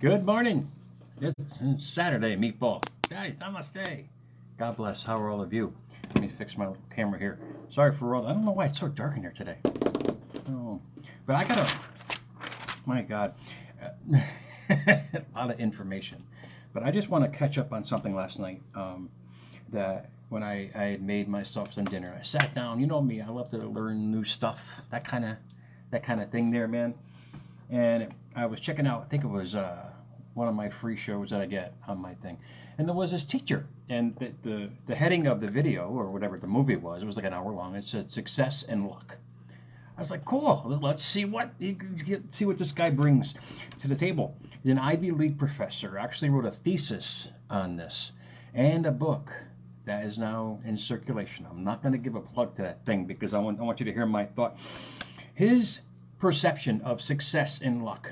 Good morning. It's Saturday, meatball. Guys, namaste. God bless. How are all of you? Let me fix my camera here. Sorry for all. I don't know why it's so dark in here today. Oh, but I gotta. My God, a lot of information. But I just want to catch up on something last night. That when I had made myself some dinner, I sat down. You know me. I love to learn new stuff. That kind of thing there, man. And I was checking out. I think it was one of my free shows that I get on my thing, and there was this teacher, and the heading of the video or whatever the movie was, it was like an hour long. It said "Success and Luck." I was like, cool. Let's see what this guy brings to the table. An Ivy League professor actually wrote a thesis on this and a book that is now in circulation. I'm not going to give a plug to that thing because I want you to hear my thought. His perception of success and luck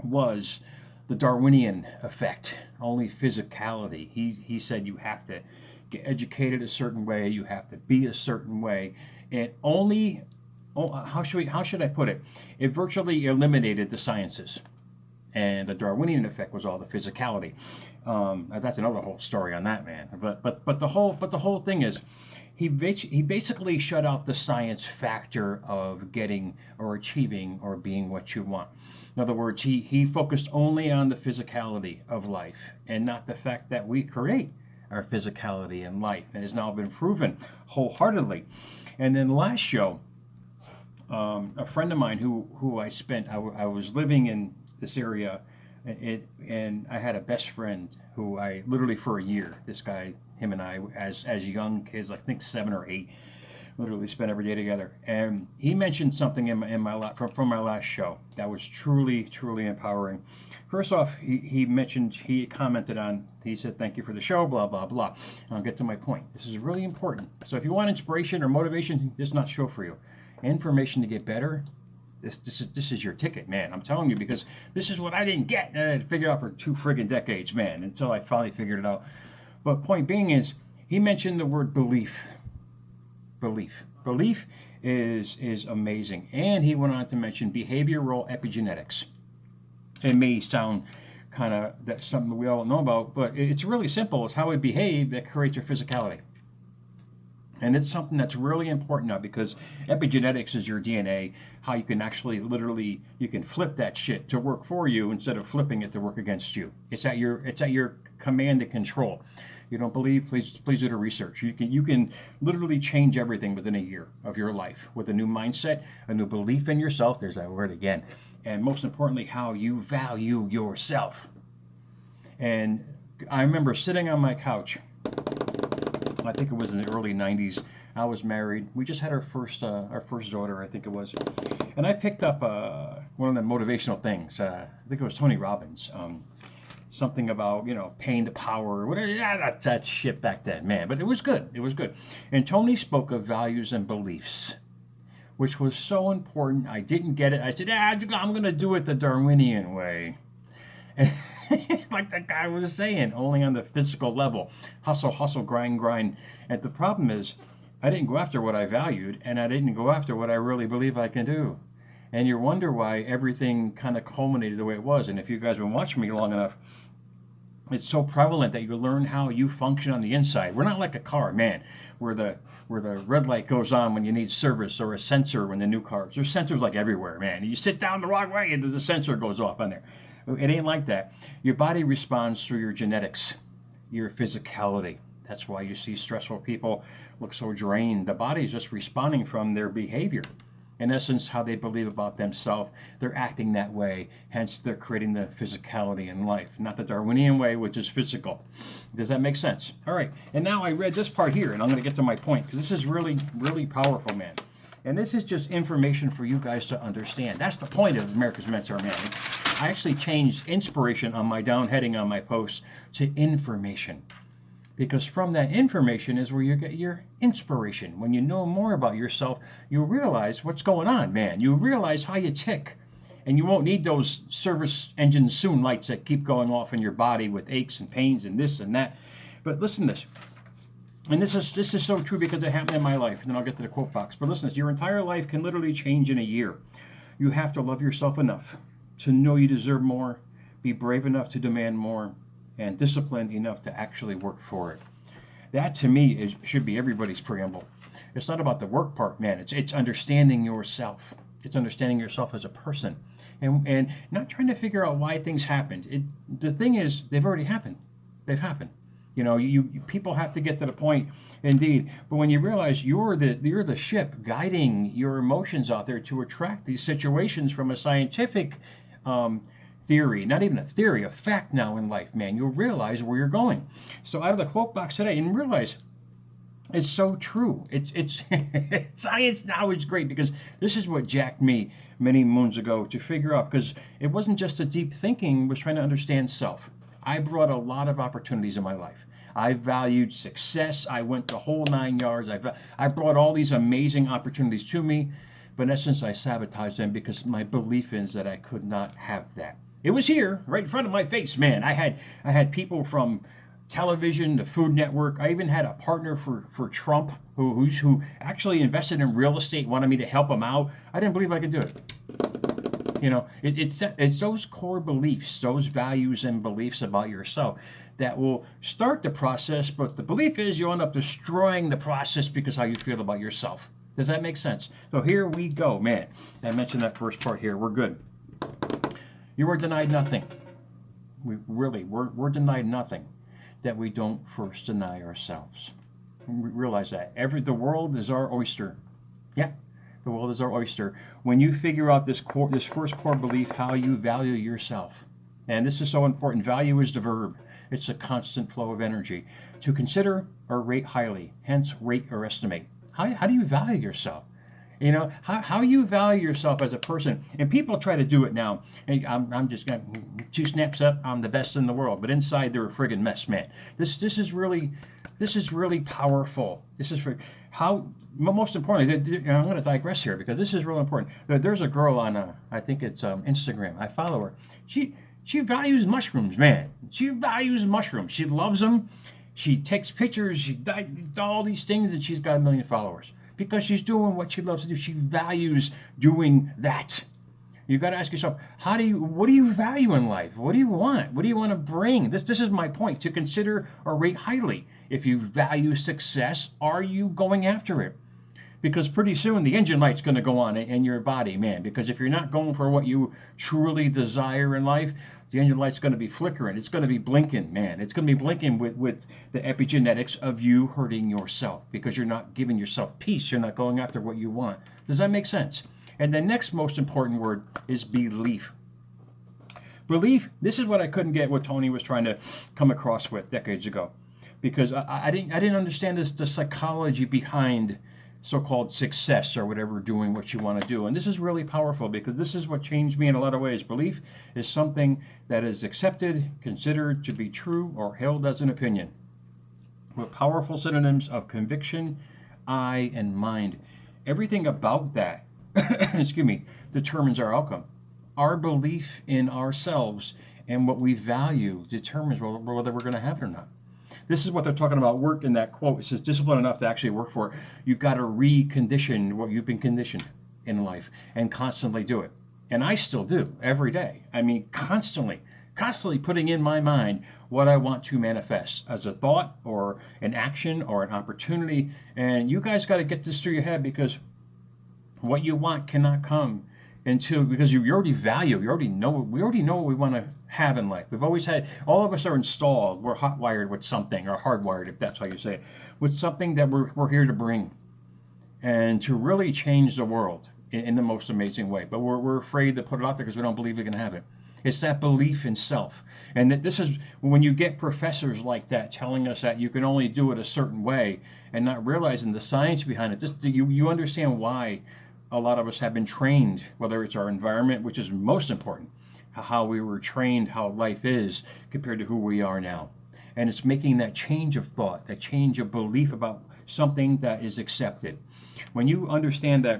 was the Darwinian effect, only physicality. He said you have to get educated a certain way, you have to be a certain way, and only how should I put it? It virtually eliminated the sciences, and the Darwinian effect was all the physicality. That's another whole story on that, man. But the whole thing is, he basically shut out the science factor of getting or achieving or being what you want. In other words, he focused only on the physicality of life and not the fact that we create our physicality in life, and has now been proven wholeheartedly. And then last show, a friend of mine who I was living in this area, and I had a best friend who I literally for a year, this guy, him and I, as young kids, I think 7 or 8, literally spent every day together. And he mentioned something from my last show that was truly empowering. First off, he commented on, he said, "Thank you for the show, blah blah blah." And I'll get to my point. This is really important. So if you want inspiration or motivation, this is not show for you. Information to get better. This is your ticket, man. I'm telling you, because this is what I didn't get, and I had to figure it out for 2 friggin' decades, man, until I finally figured it out. But point being is, he mentioned the word belief. Belief is amazing. And he went on to mention behavioral epigenetics. It may sound kind of that's something we all know about, but it's really simple. It's how we behave that creates our physicality. And it's something that's really important now, because epigenetics is your DNA, how you can actually literally, you can flip that shit to work for you instead of flipping it to work against you. It's at your command and control. You don't believe? Please do the research. You can literally change everything within a year of your life with a new mindset, a new belief in yourself. There's that word again. And most importantly, how you value yourself. And I remember sitting on my couch. I think it was in the early 90s. I was married. We just had our first daughter, I think it was. And I picked up one of the motivational things. I think it was Tony Robbins. Something about, paying the power, whatever. Yeah, that shit back then, man. But it was good. It was good. And Tony spoke of values and beliefs, which was so important. I didn't get it. I said, I'm going to do it the Darwinian way. And like that guy was saying, only on the physical level. Hustle, grind. And the problem is, I didn't go after what I valued, and I didn't go after what I really believe I can do. And you wonder why everything kind of culminated the way it was. And if you guys have been watching me long enough, it's so prevalent that you learn how you function on the inside. We're not like a car, man, where the red light goes on when you need service, or a sensor when the new cars. There's sensors like everywhere, man. You sit down the wrong way and the sensor goes off on there. It ain't like that. Your body responds through your genetics, your physicality. That's why you see stressful people look so drained. The body's just responding from their behavior. In essence, how they believe about themselves, they're acting that way. Hence, they're creating the physicality in life, not the Darwinian way, which is physical. Does that make sense? All right. And now I read this part here, and I'm going to get to my point, because this is really, really powerful, man. And this is just information for you guys to understand. That's the point of America's Mentor, man. I actually changed inspiration on my down heading on my post to information. Because from that information is where you get your inspiration. When you know more about yourself, you realize what's going on, man. You realize how you tick. And you won't need those service engine soon lights that keep going off in your body with aches and pains and this and that. But listen to this. And this is so true because it happened in my life. And then I'll get to the quote box. But listen to this. Your entire life can literally change in a year. You have to love yourself enough to know you deserve more, be brave enough to demand more, and disciplined enough to actually work for it. That to me should be everybody's preamble. It's not about the work part, man. It's understanding yourself. It's understanding yourself as a person, and not trying to figure out why things happened. The thing is, they've already happened. They've happened. You know, you people have to get to the point, indeed. But when you realize you're the ship guiding your emotions out there to attract these situations from a scientific theory, not even a theory, a fact now in life, man, you'll realize where you're going. So out of the quote box today, and realize it's so true. It's science now is great, because this is what jacked me many moons ago to figure out, because it wasn't just a deep thinking, it was trying to understand self. I brought a lot of opportunities in my life. I valued success. I went the whole 9 yards. I brought all these amazing opportunities to me, but in essence, I sabotaged them because my belief is that I could not have that. It was here, right in front of my face, man. I had people from television, the Food Network. I even had a partner for Trump who actually invested in real estate, wanted me to help him out. I didn't believe I could do it. You know, it's those core beliefs, those values and beliefs about yourself that will start the process, but the belief is you end up destroying the process because how you feel about yourself. Does that make sense? So here we go, man. I mentioned that first part here. We're good. You are denied nothing. We're denied nothing that we don't first deny ourselves. Realize that. The world is our oyster. Yeah. The world is our oyster. When you figure out this first core belief, how you value yourself, and this is so important. Value is the verb. It's a constant flow of energy. To consider or rate highly, hence rate or estimate. How do you value yourself? You know, how you value yourself as a person. And people try to do it now. Hey, I'm just going 2 snaps up, I'm the best in the world. But inside they're a friggin' mess, man. This is really powerful. This is for how. Most importantly, I'm going to digress here because this is real important. There's a girl on, I think it's Instagram. I follow her. She values mushrooms, man. She values mushrooms. She loves them. She takes pictures. She does all these things, and she's got 1 million followers because she's doing what she loves to do. She values doing that. You've got to ask yourself, what do you value in life? What do you want? What do you want to bring? This is my point, to consider or rate highly. If you value success, are you going after it? Because pretty soon the engine light's going to go on in your body, man. Because if you're not going for what you truly desire in life, the engine light's going to be flickering. It's going to be blinking, man. It's going to be blinking with the epigenetics of you hurting yourself because you're not giving yourself peace. You're not going after what you want. Does that make sense? And the next most important word is belief. Belief, this is what I couldn't get what Tony was trying to come across with decades ago. Because I didn't understand the psychology behind so-called success or whatever, doing what you want to do. And this is really powerful because this is what changed me in a lot of ways. Belief is something that is accepted, considered to be true, or held as an opinion, with powerful synonyms of conviction, I, and mind. Everything about that, excuse me, determines our outcome. Our belief in ourselves and what we value determines whether we're going to have it or not. This is what they're talking about work in that quote. It says discipline enough to actually work for it. You've got to recondition what you've been conditioned in life and constantly do it. And I still do every day. I mean, constantly putting in my mind what I want to manifest as a thought or an action or an opportunity. And you guys got to get this through your head, because what you want cannot come because you already value, we already know what we want to have in life. We've always had, all of us are installed, we're hot-wired with something, or hardwired, if that's how you say it, with something that we're here to bring and to really change the world in the most amazing way. But we're afraid to put it out there because we don't believe we can have it. It's that belief in self. And that this is when you get professors like that telling us that you can only do it a certain way and not realizing the science behind it. You understand why a lot of us have been trained, whether it's our environment, which is most important, how we were trained, how life is compared to who we are now. And it's making that change of thought, that change of belief about something that is accepted. When you understand that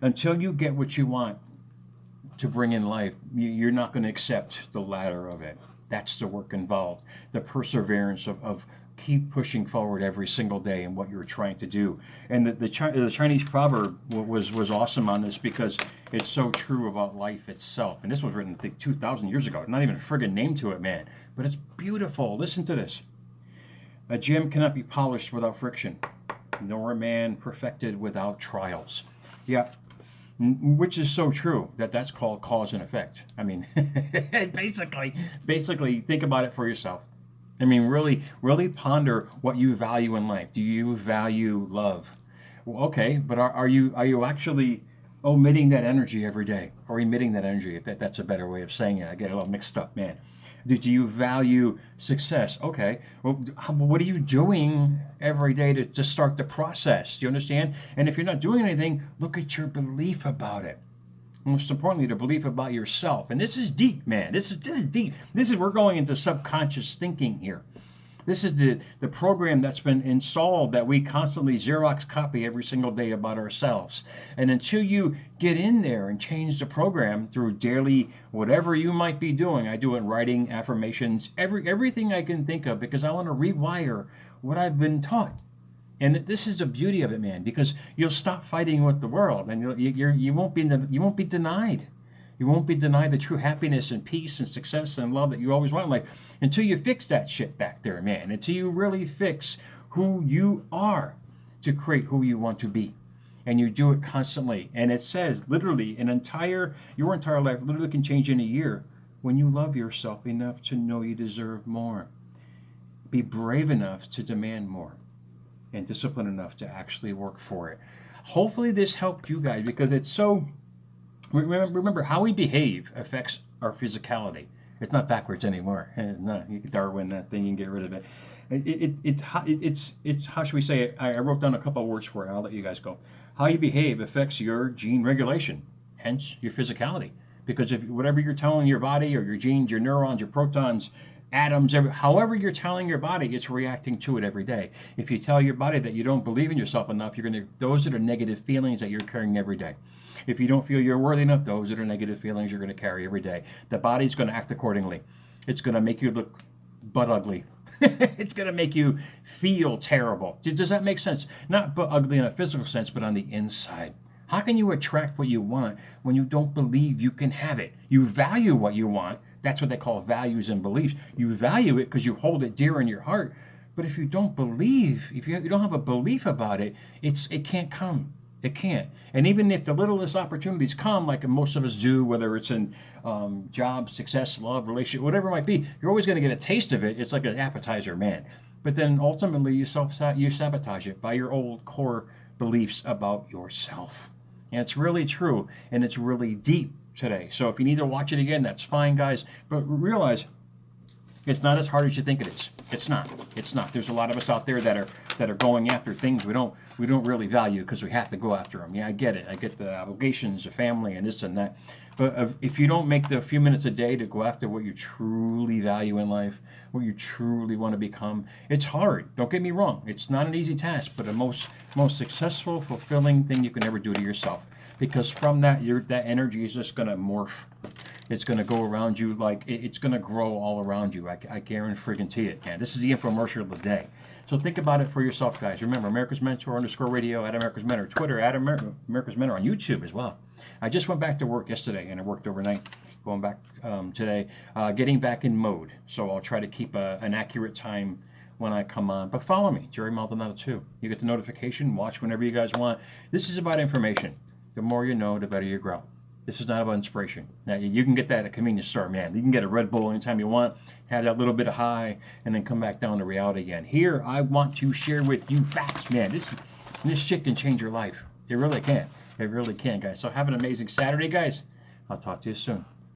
until you get what you want to bring in life, you're not going to accept the ladder of it. That's the work involved, the perseverance of keep pushing forward every single day in what you're trying to do. And the Chinese proverb was awesome on this, because it's so true about life itself. And this was written, I think, 2,000 years ago. Not even a friggin' name to it, man. But it's beautiful. Listen to this. A gem cannot be polished without friction, nor a man perfected without trials. Yeah, which is so true. That's called cause and effect. I mean, basically, think about it for yourself. I mean, really ponder what you value in life. Do you value love? Well, okay, but are you actually omitting that energy every day, or emitting that energy? If that's a better way of saying it. I get a little mixed up, man. Do you value success? Okay, well, what are you doing every day to start the process? Do you understand? And if you're not doing anything, look at your belief about it. Most importantly, the belief about yourself. And this is deep, man. This is deep. We're going into subconscious thinking here. This is the program that's been installed, that we constantly Xerox copy every single day about ourselves. And until you get in there and change the program through daily, whatever you might be doing, I do it in writing, affirmations, everything I can think of, because I want to rewire what I've been taught. And this is the beauty of it, man, because you'll stop fighting with the world, and you won't be denied. You won't be denied the true happiness and peace and success and love that you always want in life, until you fix that shit back there, man. Until you really fix who you are to create who you want to be. And you do it constantly. And it says, literally, your entire life literally can change in a year when you love yourself enough to know you deserve more. Be brave enough to demand more. And disciplined enough to actually work for it. Hopefully this helped you guys, because it's so... Remember, how we behave affects our physicality. It's not backwards anymore. No, you can Darwin that thing and get rid of it. It's how should we say it? I wrote down a couple of words for it. I'll let you guys go. How you behave affects your gene regulation, hence your physicality. Because if whatever you're telling your body, or your genes, your neurons, your protons, atoms, however you're telling your body, it's reacting to it every day. If you tell your body that you don't believe in yourself enough, those are the negative feelings that you're carrying every day. If you don't feel you're worthy enough, those are the negative feelings you're going to carry every day. The body's going to act accordingly. It's going to make you look butt ugly. It's going to make you feel terrible. Does that make sense? Not butt ugly in a physical sense, but on the inside. How can you attract what you want when you don't believe you can have it? You value what you want. That's what they call values and beliefs. You value it because you hold it dear in your heart. But if you don't believe, if you don't have a belief about it, it can't come. It can't. And even if the littlest opportunities come, like most of us do, whether it's in job, success, love, relationship, whatever it might be, you're always going to get a taste of it. It's like an appetizer, man. But then ultimately you sabotage it by your old core beliefs about yourself. And it's really true, and it's really deep today. So if you need to watch it again, that's fine, guys. But realize it's not as hard as you think it is. It's not. It's not. There's a lot of us out there that are going after things we don't really value because we have to go after them. Yeah, I get it. I get the obligations, the family, and this and that. But if you don't make the few minutes a day to go after what you truly value in life, what you truly want to become, it's hard. Don't get me wrong. It's not an easy task, but the most successful, fulfilling thing you can ever do to yourself. Because from that energy is just going to morph. It's going to go around you like it's going to grow all around you. I guarantee it, man. This is the infomercial of the day. So think about it for yourself, guys. Remember, America's Mentor _radio, @America's Mentor, Twitter, @America's Mentor, on YouTube as well. I just went back to work yesterday, and I worked overnight. Going back today, getting back in mode. So I'll try to keep an accurate time when I come on. But follow me, Jerry Maldonado 2. You get the notification. Watch whenever you guys want. This is about information. The more you know, the better you grow. This is not about inspiration. Now, you can get that at a convenience store, man. You can get a Red Bull anytime you want, have that little bit of high, and then come back down to reality again. Here, I want to share with you facts, man. This shit can change your life. It really can. It really can, guys. So have an amazing Saturday, guys. I'll talk to you soon.